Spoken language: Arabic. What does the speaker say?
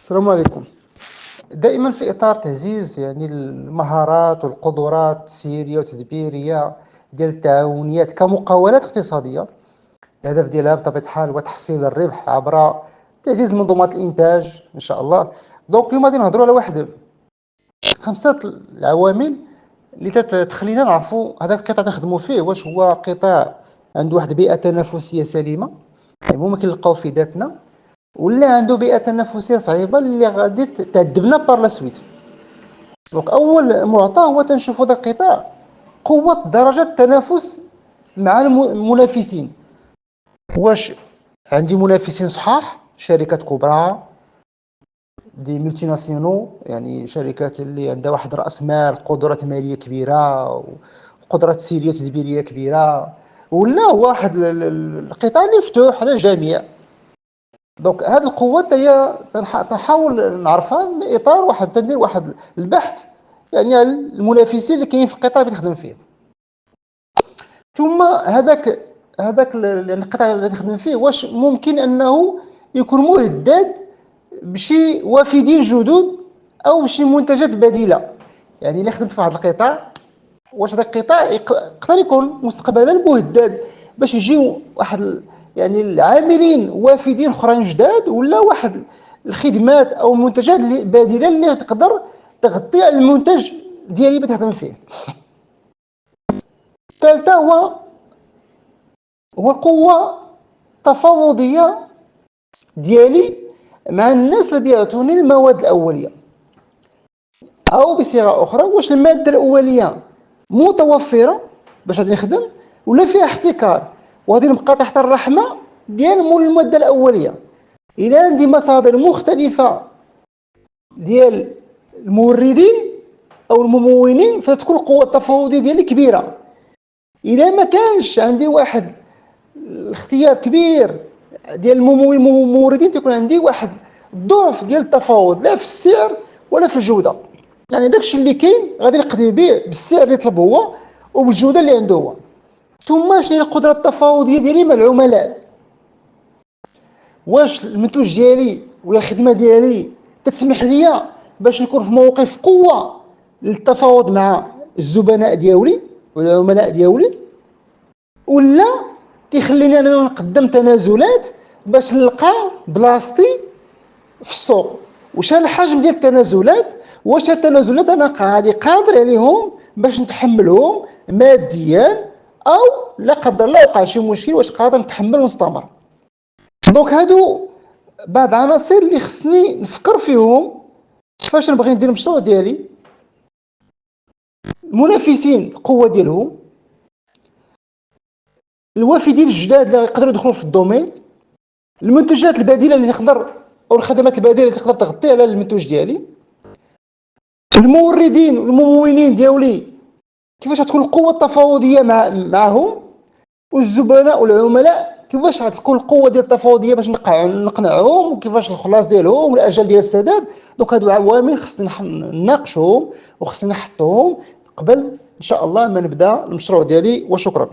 السلام عليكم. دائما في إطار تعزيز المهارات والقدرات السيرية والتدبيرية ديال التعاونيات كمقاولات اقتصادية. الهدف ديالها بطبيعة الحال هو تحصيل الربح عبر تعزيز منظومات الإنتاج إن شاء الله. دونك اليوم غادي نهضروا على واحد 5 العوامل اللي تخلينا نعرفوا هذا القطاع اللي نخدموا فيه واش هو قطاع عنده واحد البيئة تنافسية سليمة، يعني ممكن نلقاو في ذاتنا، ولا عنده بيئة تنافسية صعيبة اللي غادي تعذبنا بار لا سويت. دونك أول معطى هو تنشوفوا هذا القطاع قوة درجة التنافس مع المنافسين. واش عندي منافسين صحاح، شركات كبرى دي ملتي ناسيونو، يعني شركات اللي عندها واحد رأس مال، قدرات مالية كبيرة وقدرات سيرية تدبيرية كبيرة، ولا واحد القطاع اللي مفتوح على الجميع. دونك هذه القوات هي تنحاول نعرفها من اطار واحد تندير واحد البحث يعني المنافسين اللي كاين في القطاع اللي تخدم فيه، ثم هذاك القطاع اللي تخدم فيه واش ممكن انه يكون مهدد بشي وافدين جدد او بشي منتجات بديله. يعني اللي خدمت في واحد القطاع، واش هذا القطاع يقدر يكون مستقبلا مهدد باش يجيو واحد يعني العاملين وافدين اخرين جداد، ولا واحد الخدمات او منتجات بديله اللي تقدر تغطي المنتج ديالي اللي تخدم فيه. الثالثه هو قوه تفاوضيه ديالي مع الناس اللي بيعطوني المواد الاوليه، او بصيغه اخرى واش الماده الاوليه متوفره باش غادي نخدم ولا فيها احتكار وغادي نبقى تحت الرحمه ديال مول الماده الاوليه. الى عندي مصادر مختلفه ديال الموردين او الممولين فتكون القوه التفاوضيه ديالي كبيره. الى ما كانش عندي واحد الاختيار كبير ديال الموردين تكون عندي واحد ضعف ديال التفاوض، لا في السعر ولا في الجوده. يعني داكشي اللي كاين غادي نقدر به بالسعر اللي طلب هو وبالجوده اللي عنده هو. ثم شنو هي القدره التفاوضيه ديالي مع العملاء؟ واش المنتوج ديالي ولا الخدمه ديالي تسمح لي باش نكون في موقف قوه للتفاوض مع الزبناء ديالي ولا العملاء ديالي، ولا تيخليني انا نقدم تنازلات باش نلقى بلاصتي في السوق؟ واش الحجم ديال التنازلات؟ واش التنازلات انا قادر عليهم باش نتحملهم ماديا، او لا قدر الله وقع شي مشكل واش قادر نتحمل ونستمر؟ دونك هادو بعض العناصر اللي خصني نفكر فيهم فاش نبغي ندير المشروع ديالي. المنافسين القوه ديالهم، الوافدين الجداد اللي يقدروا يدخلوا في الدومين، المنتجات البديله اللي تقدر او الخدمات البديله اللي تقدر تغطي على المنتوج ديالي، الموردين والممولين ديالي كيفاش تكون القوه التفاوضيه معهم، والزبناء والعملاء كيفاش غتكون القوه ديال التفاوضيه باش نقنعهم، وكيفاش الخلاص ديالهم والاجل ديال السداد. دونك هادو عوامل خصني نناقشهم وخصني نحطهم قبل ان شاء الله ما نبدا المشروع ديالي. وشكرا.